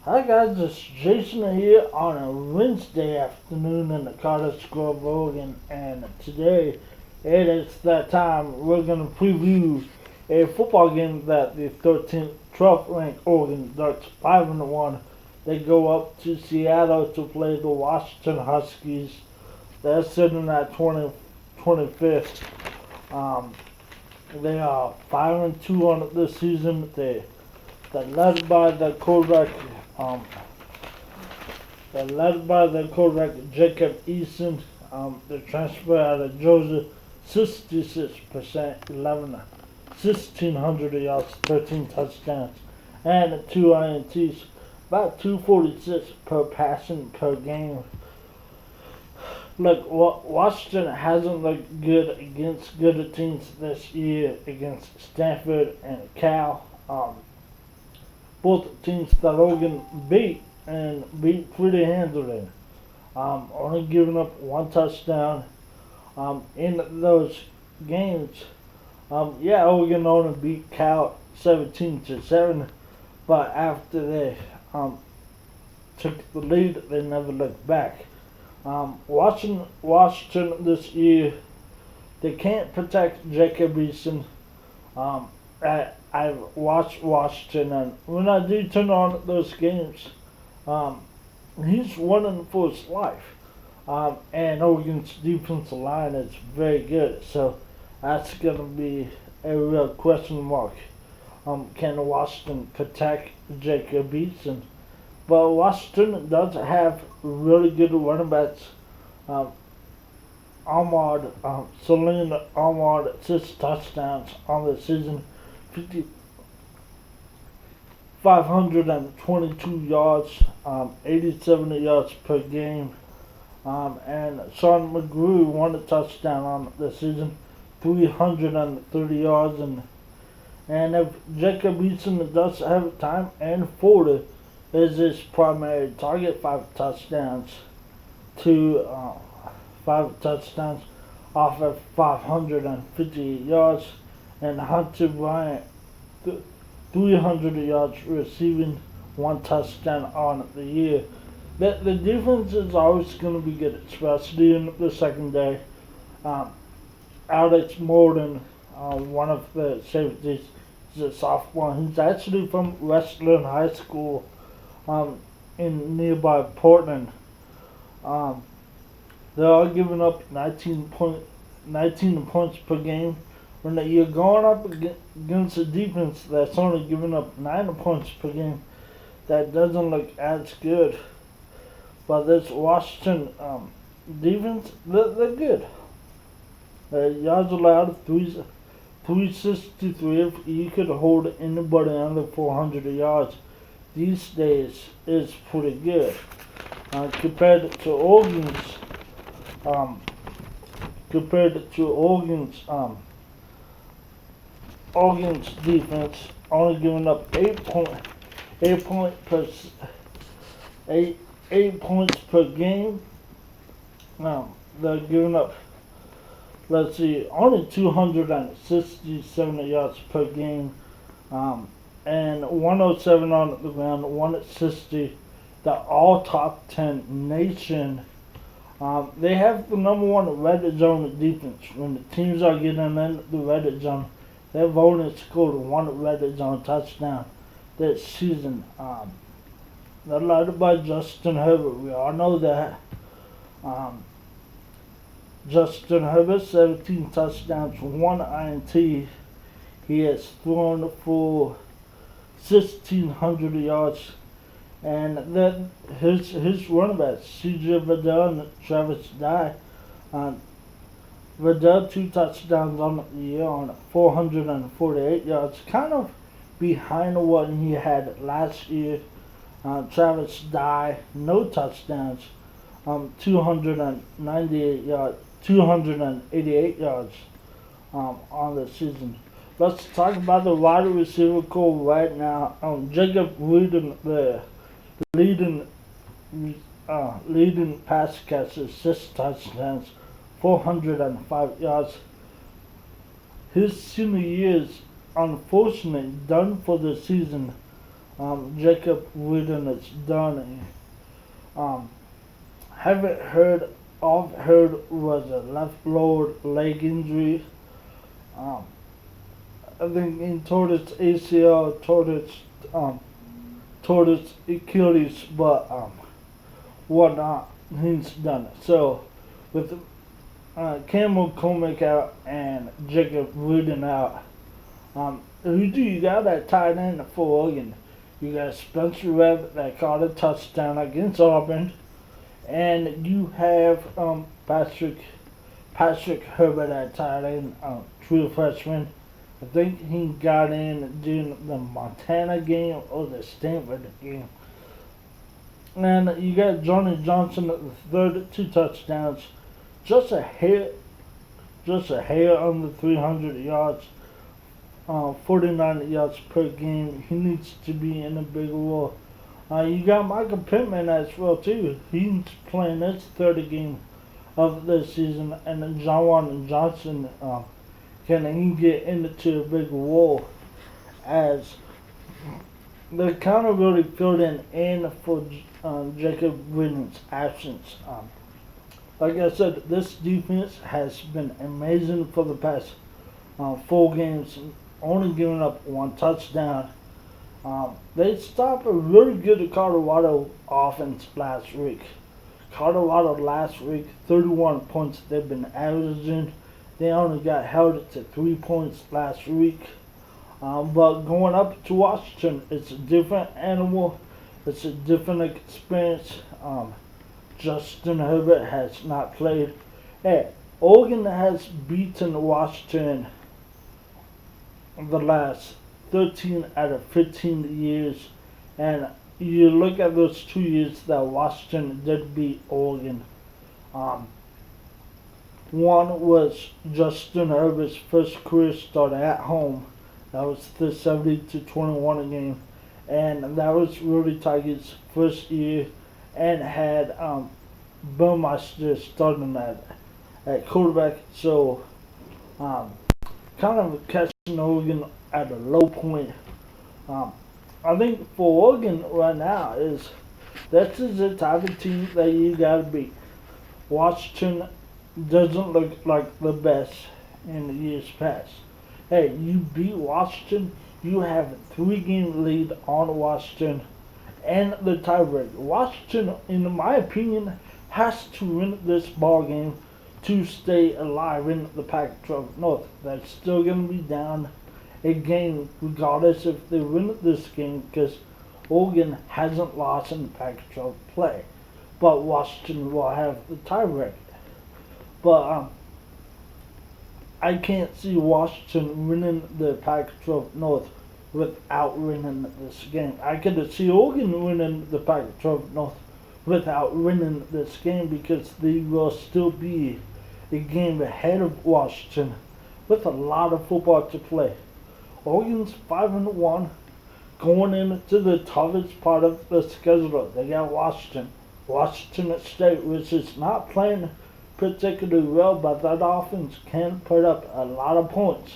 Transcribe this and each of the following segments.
Hi guys, it's Jason here on a Wednesday afternoon in the Cottage Grove, Oregon, and today it is that time we're going to preview a football game that the 12th ranked Oregon Ducks 5-1. They go up to Seattle to play the Washington Huskies. They're sitting at 25th. They are 5-2 on it this season. They're led by the quarterback. They're led by the quarterback Jacob Eason. The transfer out of Georgia, 66%, 1,600 yards, 13 touchdowns, and 2 INTs. About 246 per passing per game. Look, Washington hasn't looked good against good teams this year against Stanford and Cal. Both teams that Oregon beat and beat pretty handily. Only giving up one touchdown in those games. Oregon only beat Cal 17-7, but after they took the lead, they never looked back. Washington this year, they can't protect Jacob Eason. I've watched Washington, and when I do turn on those games, he's running for his life. And Oregon's defensive line is very good, so that's going to be a real question mark. Can Washington protect Jacob Eason? But Washington does have really good running backs. Celine Ahmad, 6 touchdowns on the season, 522 yards, 87 yards per game. And Sean McGrew, 1 touchdown on the season, 330 yards. And if Jacob Eason does have time, and Florida is his primary target, 5 touchdowns off of 550 yards, and Hunter Bryant, 300 yards receiving, 1 touchdown on the year. The defense is always going to be good, especially in the secondary. Alex Morton, one of the safeties, is a sophomore. He's actually from Westland High School in nearby Portland. They are giving up 19 points per game. When you're going up against a defense that's only giving up 9 points per game, that doesn't look as good. But this Washington defense, they're good. Yards allowed, 363. If you could hold anybody under 400 yards these days, is pretty good. Compared to Oregon's defense, only giving up 8 points per game. They're giving up, only 267 yards per game, and 107 on the ground, 160. The all top 10 nation. They have the number 1 red zone defense. When the teams are getting in the red zone, they've only scored 1 red zone touchdown this season. They're led by Justin Herbert. We all know that. Justin Herbert, 17 touchdowns, 1 INT. He has thrown for 1,600 yards. And then his running backs, C.J. Vidal and Travis Dye. Vidal, 2 touchdowns on the year on 448 yards, kind of behind what he had last year. Travis Dye, no touchdowns, 288 yards on the season. Let's talk about the wide receiver core right now. Jacob Wooden, the leading pass catcher, 6 touchdowns, 405 yards. His senior year is unfortunately done for the season. Jacob Wooden is done. Um, haven't heard. All I've heard was a left lower leg injury. Um, I think he tore its ACL, um, tore its Achilles, but whatnot. He's done it. So with Cameron Comic out and Jacob Wooden out, who do you got at tight end for Oregon? You got Spencer Webb that caught a touchdown against Auburn, and you have Patrick Herbert at tight end, true freshman. I think he got in during the Montana game or the Stanford game. And you got Johnny Johnson at the third, 2 touchdowns, just a hair, under 300 yards, 49 yards per game. He needs to be in a bigger role. You got Michael Pittman as well too. He's playing his third game of the season, and then John Johnson can he get into a big role as they kind of really filled in for Jacob Wooden's absence. Like I said, this defense has been amazing for the past 4 games, only giving up 1 touchdown. They stopped a really good Colorado offense last week. Colorado last week, 31 points they've been averaging. They only got held to 3 points last week. But going up to Washington, it's a different animal. It's a different experience. Justin Herbert has not played. Hey, Oregon has beaten Washington the last 13 out of 15 years. And you look at those 2 years that Washington did beat Oregon. One was Justin Herbert's first career start at home. That was the 70-21 game. And that was Rudy Tiger's first year, and had Burmeister starting at quarterback. So kind of catching Oregon at a low point. I think for Oregon right now is this is the type of team that you gotta beat. Washington doesn't look like the best in the years past. Hey, you beat Washington, you have a 3-game lead on Washington and the tiebreaker. Washington, in my opinion, has to win this ball game to stay alive in the Pac-12 North. They're still going to be down a game regardless if they win this game, because Oregon hasn't lost in the Pac-12 play. But Washington will have the tiebreaker. But I can't see Washington winning the Pac-12 North without winning this game. I could see Oregon winning the Pac-12 North without winning this game, because they will still be a game ahead of Washington with a lot of football to play. Oregon's 5-1 going into the toughest part of the schedule. They got Washington State, which is not playing particularly well, but that offense can put up a lot of points.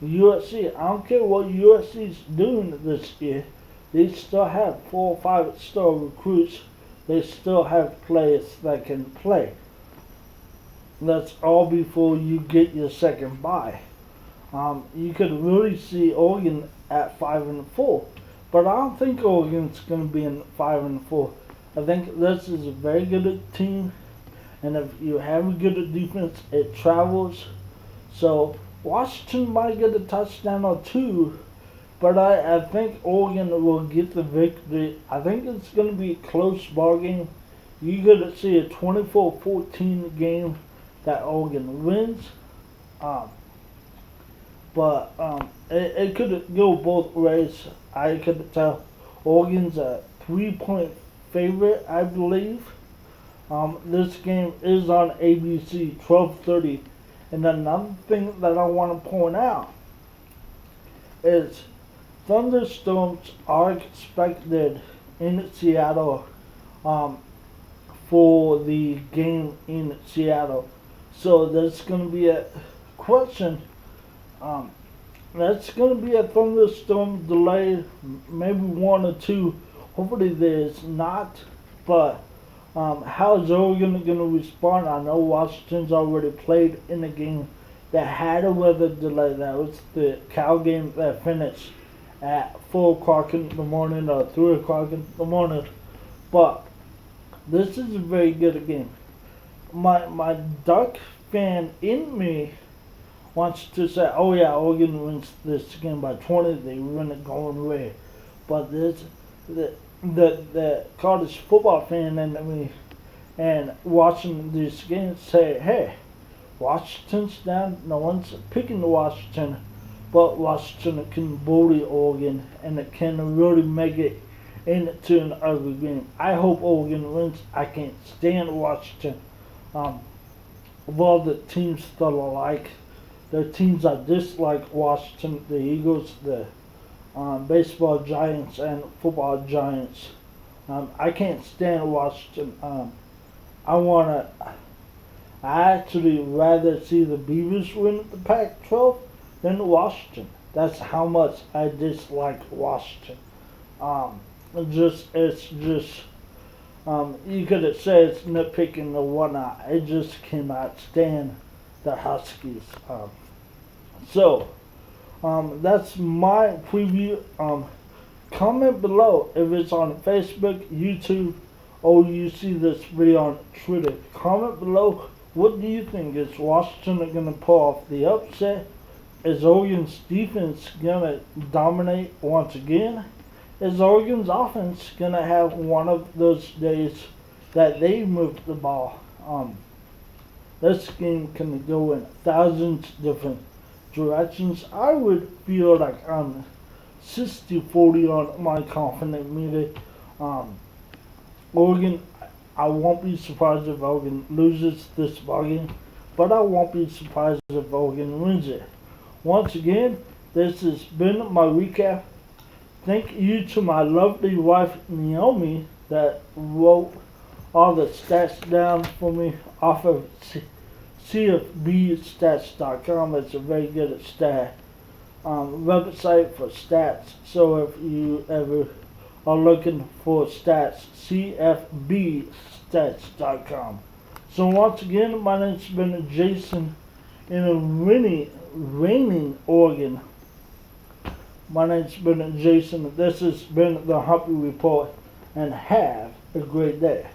USC, I don't care what USC's doing this year, they still have 4 or 5-star recruits. They still have players that can play. That's all before you get your second bye. You could really see Oregon at 5-4, but I don't think Oregon's going to be in 5-4. I think this is a very good team, and if you have a good defense, it travels. So Washington might get a touchdown or 2, but I think Oregon will get the victory. I think it's going to be a close ball game. You're going to see a 24-14 game that Oregon wins. But it could go both ways. I could tell Oregon's a 3-point favorite, I believe. This game is on ABC, 12:30. And another thing that I want to point out is thunderstorms are expected in Seattle for the game in Seattle. So there's going to be a question. that's going to be a thunderstorm delay, maybe one or two. Hopefully there's not. But how is Oregon going to respond? I know Washington's already played in a game that had a weather delay. That was the Cal game that finished at 4 o'clock in the morning or 3 o'clock in the morning. But this is a very good game. My Duck fan in me wants to say, oh yeah, Oregon wins this game by 20. They win it going away. But this the college football fan in me and watching these games say, hey, Washington's down. No one's picking Washington, but Washington can bully Oregon and it can really make it into an ugly game. I hope Oregon wins. I can't stand Washington. Of all the teams that I like, the teams I dislike: Washington, the Eagles, the baseball giants, and football giants. I can't stand Washington. I actually rather see the Beavers win the Pac-12 than Washington. That's how much I dislike Washington. It's just you could have said it's nitpicking or whatnot. I just cannot stand the Huskies. So that's my preview. Comment below if it's on Facebook, YouTube, or you see this video on Twitter. Comment below. What do you think? Is Washington going to pull off the upset? Is Oregon's defense going to dominate once again? Is Oregon's offense going to have one of those days that they move the ball? This game can go in thousands different directions. I would feel like I'm 60-40 on my confident meter. Oregon, I won't be surprised if Oregon loses this ball game, but I won't be surprised if Oregon wins it. Once again, this has been my recap. Thank you to my lovely wife Naomi that wrote all the stats down for me off of CFBstats.com. It's a very good stat website for stats. So if you ever are looking for stats, CFBstats.com. So once again, my name's been Jason in a raining Oregon. My name's been Jason. This has been the Humpy Report, and have a great day.